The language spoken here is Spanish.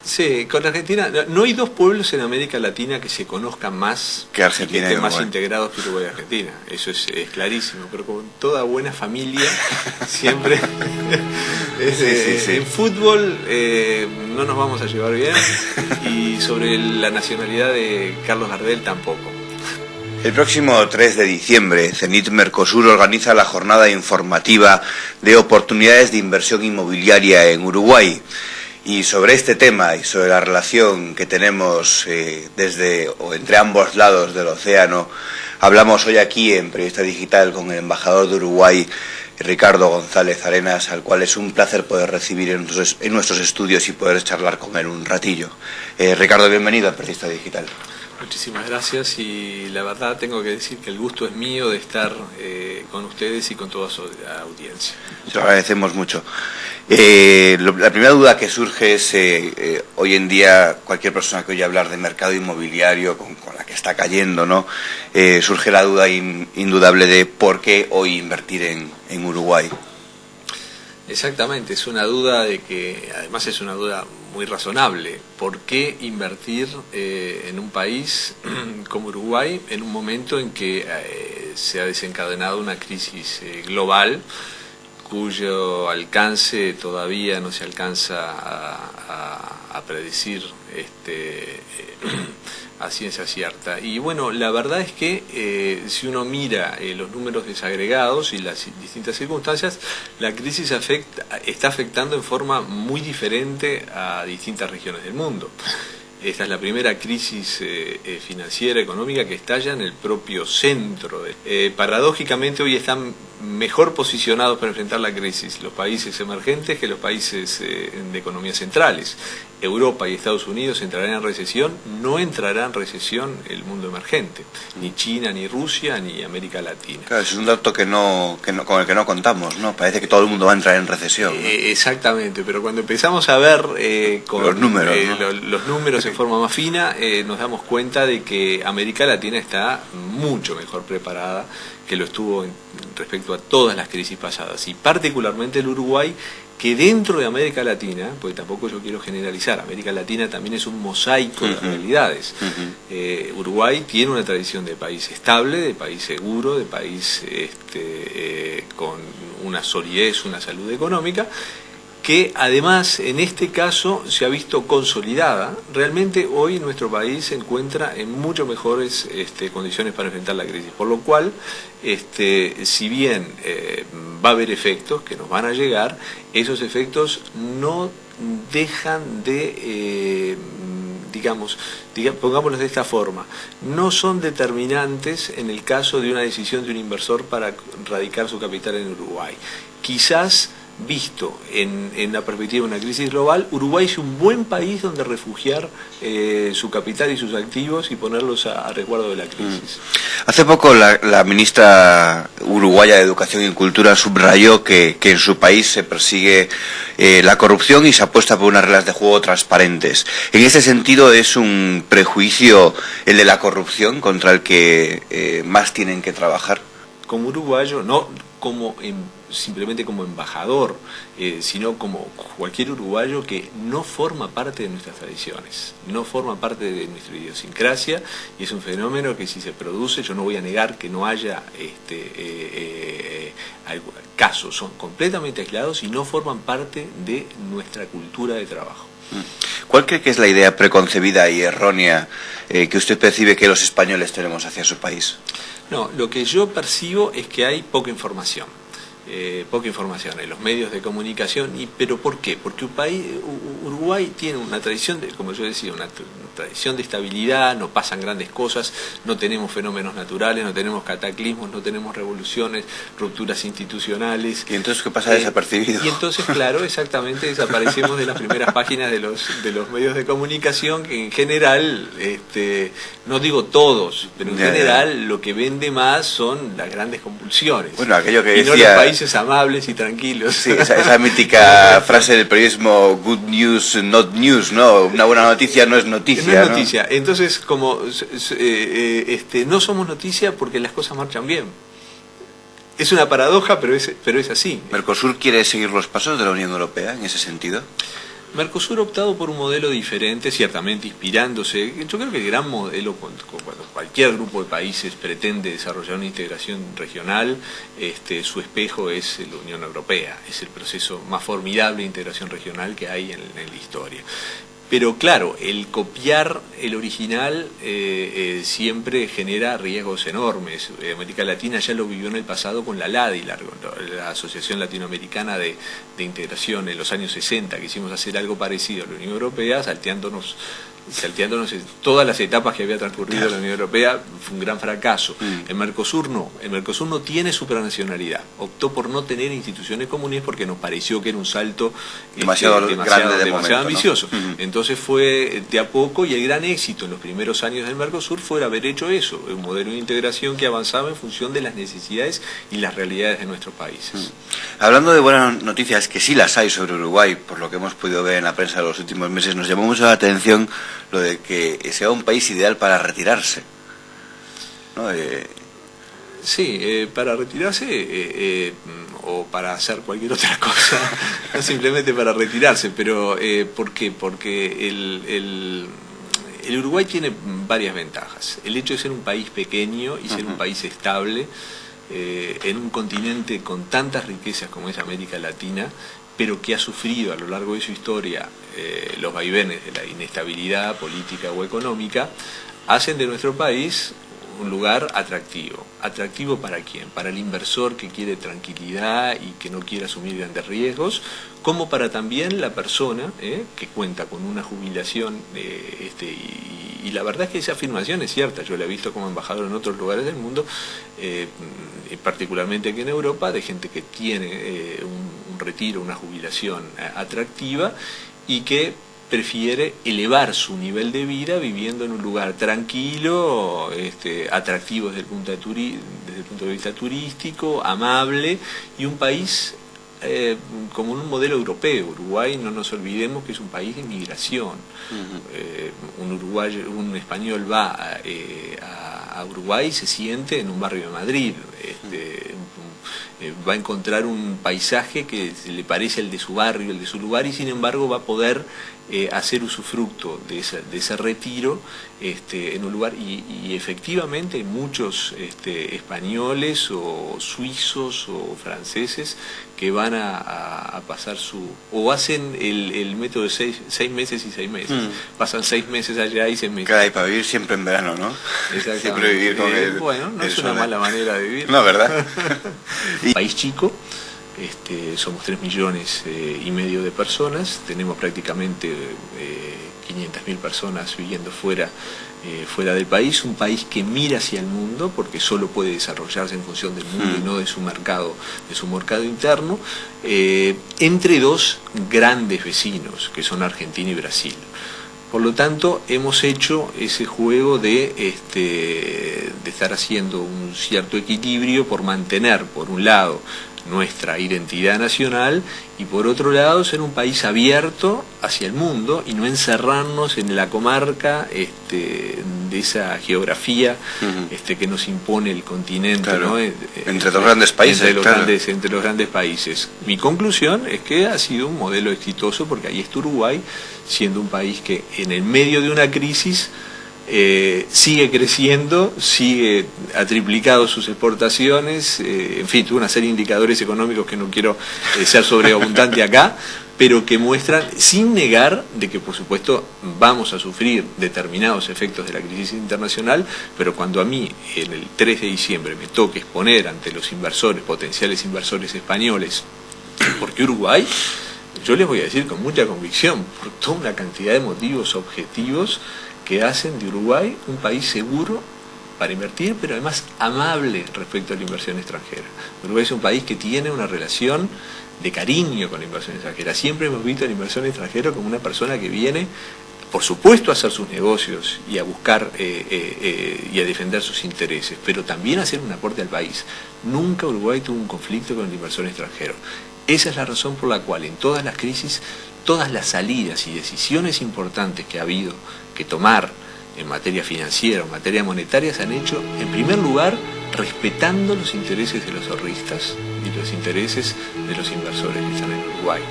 Sí, con Argentina, no hay dos pueblos en América Latina que se conozcan más, que Argentina, que estén más integrados que Uruguay y Argentina. Eso es clarísimo, pero como toda buena familia, siempre en fútbol no nos vamos a llevar bien, y sobre la nacionalidad de Carlos Gardel tampoco. El próximo 3 de diciembre, Cenit Mercosur organiza la jornada informativa de oportunidades de inversión inmobiliaria en Uruguay. Y sobre este tema y sobre la relación que tenemos desde o entre ambos lados del océano, hablamos hoy aquí en Periodista Digital con el embajador de Uruguay, Ricardo González Arenas, al cual es un placer poder recibir en nuestros estudios y poder charlar con él un ratillo. Ricardo, bienvenido a Periodista Digital. Muchísimas gracias, y la verdad tengo que decir que el gusto es mío de estar con ustedes y con toda su audiencia. Se lo agradecemos mucho. La primera duda que surge es, hoy en día cualquier persona que oye hablar de mercado inmobiliario con la que está cayendo, ¿no? Surge la duda indudable de por qué hoy invertir en Uruguay. Exactamente, es una duda de que, además es una duda muy razonable. ¿Por qué invertir en un país como Uruguay en un momento en que se ha desencadenado una crisis global cuyo alcance todavía no se alcanza a predecir a ciencia cierta? Y bueno, la verdad es que si uno mira los números desagregados y las distintas circunstancias, la crisis está afectando en forma muy diferente a distintas regiones del mundo. Esta es la primera crisis financiera, económica, que estalla en el propio centro. Paradójicamente hoy están mejor posicionados para enfrentar la crisis los países emergentes que los países de economías centrales. Europa y Estados Unidos entrarán en recesión, no entrará en recesión el mundo emergente, ni China, ni Rusia, ni América Latina. Claro, es un dato con el que no contamos, ¿no? Parece que todo el mundo va a entrar en recesión, ¿no? Exactamente, pero cuando empezamos a ver con los números, ¿no? los números en forma más fina, nos damos cuenta de que América Latina está mucho mejor preparada que lo estuvo respecto a todas las crisis pasadas, y particularmente el Uruguay, que dentro de América Latina, porque tampoco yo quiero generalizar, América Latina también es un mosaico de realidades. Uruguay tiene una tradición de país estable, de país seguro, de país con una solidez, una salud económica, que además en este caso se ha visto consolidada. Realmente hoy nuestro país se encuentra en mucho mejores condiciones para enfrentar la crisis, por lo cual si bien va a haber efectos que nos van a llegar, esos efectos no dejan de pongámoslo de esta forma, no son determinantes en el caso de una decisión de un inversor para radicar su capital en Uruguay. Quizás, visto en la perspectiva de una crisis global, Uruguay es un buen país donde refugiar su capital y sus activos y ponerlos a resguardo de la crisis. Hace poco la ministra uruguaya de Educación y Cultura subrayó que en su país se persigue la corrupción y se apuesta por unas reglas de juego transparentes. En ese sentido, ¿es un prejuicio el de la corrupción contra el que más tienen que trabajar? Como uruguayo, no simplemente como embajador, sino como cualquier uruguayo que no forma parte de nuestras tradiciones, no forma parte de nuestra idiosincrasia, y es un fenómeno que si se produce, yo no voy a negar que no haya casos, son completamente aislados y no forman parte de nuestra cultura de trabajo. ¿Cuál cree que es la idea preconcebida y errónea que usted percibe que los españoles tenemos hacia su país? No, lo que yo percibo es que hay poca información en los medios de comunicación. ¿Pero por qué? Porque Uruguay tiene una tradición, como yo decía, una tradición de estabilidad, no pasan grandes cosas, no tenemos fenómenos naturales, no tenemos cataclismos, no tenemos revoluciones, rupturas institucionales. ¿Y entonces qué pasa desapercibido? Y entonces, claro, exactamente, desaparecemos de las primeras páginas de los medios de comunicación, que en general, no digo todos, pero en general lo que vende más son las grandes convulsiones. Bueno, aquello que decía, y no los países amables y tranquilos. Sí, esa mítica frase del periodismo, good news, not news, ¿no? Una buena noticia no es noticia. No es noticia. ¿No? Entonces, como no somos noticia porque las cosas marchan bien. Es una paradoja, pero es así. ¿Mercosur quiere seguir los pasos de la Unión Europea en ese sentido? Mercosur ha optado por un modelo diferente, ciertamente inspirándose. Yo creo que el gran modelo, cuando cualquier grupo de países pretende desarrollar una integración regional, su espejo es la Unión Europea, es el proceso más formidable de integración regional que hay en la historia. Pero claro, el copiar el original siempre genera riesgos enormes. América Latina ya lo vivió en el pasado con la LADI, la Asociación Latinoamericana de Integración, en los años 60, que hicimos hacer algo parecido a la Unión Europea, salteándonos todas las etapas que había transcurrido la Unión Europea. Fue un gran fracaso. El Mercosur no. El Mercosur no tiene supranacionalidad. Optó por no tener instituciones comunes porque nos pareció que era un salto demasiado ambicioso. ¿No? Entonces fue de a poco, y el gran éxito en los primeros años del Mercosur fue haber hecho eso, un modelo de integración que avanzaba en función de las necesidades y las realidades de nuestros países. Hablando de buenas noticias, que sí las hay sobre Uruguay, por lo que hemos podido ver en la prensa de los últimos meses, nos llamó mucho la atención lo de que sea un país ideal para retirarse, ¿no? Sí, para retirarse o para hacer cualquier otra cosa, no simplemente para retirarse, pero ¿por qué? Porque el Uruguay tiene varias ventajas. El hecho de ser un país pequeño y ser un país estable en un continente con tantas riquezas como es América Latina, pero que ha sufrido a lo largo de su historia los vaivenes de la inestabilidad política o económica, hacen de nuestro país un lugar atractivo. ¿Atractivo para quién? Para el inversor que quiere tranquilidad y que no quiere asumir grandes riesgos, como para también la persona que cuenta con una jubilación y la verdad es que esa afirmación es cierta. Yo la he visto como embajador en otros lugares del mundo, particularmente aquí en Europa, de gente que tiene un retiro, una jubilación atractiva y que prefiere elevar su nivel de vida viviendo en un lugar tranquilo, atractivo desde el punto de vista turístico, amable, y un país como un modelo europeo. Uruguay, no nos olvidemos que es un país de inmigración. Un español va a Uruguay y se siente en un barrio de Madrid. Va a encontrar un paisaje que le parece el de su barrio, el de su lugar, y sin embargo va a poder hacer usufructo de ese retiro en un lugar, y efectivamente muchos españoles o suizos o franceses que van a pasar o hacen el método de 6 meses y 6 meses, pasan 6 meses allá y 6 meses. Claro, y para vivir siempre en verano, ¿no? Exactamente. Siempre vivir con bueno, no es una mala manera de vivir. No, ¿verdad? País chico, somos 3,5 millones de personas, tenemos prácticamente 500.000 personas viviendo fuera del país, un país que mira hacia el mundo porque solo puede desarrollarse en función del mundo y no de su mercado interno, entre dos grandes vecinos que son Argentina y Brasil. Por lo tanto, hemos hecho ese juego de estar haciendo un cierto equilibrio por mantener, por un lado, nuestra identidad nacional y por otro lado ser un país abierto hacia el mundo y no encerrarnos en la comarca de esa geografía que nos impone el continente, claro, ¿no? Entre dos grandes países, entre los grandes países. Mi conclusión es que ha sido un modelo exitoso porque ahí está Uruguay, siendo un país que en el medio de una crisis sigue creciendo, ha triplicado sus exportaciones, en fin, tuvo una serie de indicadores económicos que no quiero ser sobreabundante acá, pero que muestran, sin negar de que por supuesto vamos a sufrir determinados efectos de la crisis internacional, pero cuando a mí en el 3 de diciembre me toque exponer ante los potenciales inversores españoles, ¿por qué Uruguay? Yo les voy a decir con mucha convicción, por toda una cantidad de motivos objetivos que hacen de Uruguay un país seguro para invertir, pero además amable respecto a la inversión extranjera. Uruguay es un país que tiene una relación de cariño con la inversión extranjera. Siempre hemos visto a la inversión extranjera como una persona que viene, por supuesto, a hacer sus negocios y a buscar y a defender sus intereses, pero también a hacer un aporte al país. Nunca Uruguay tuvo un conflicto con el inversor extranjero. Esa es la razón por la cual en todas las crisis, todas las salidas y decisiones importantes que ha habido que tomar en materia financiera o en materia monetaria se han hecho, en primer lugar, respetando los intereses de los ahorristas y los intereses de los inversores que están en Uruguay.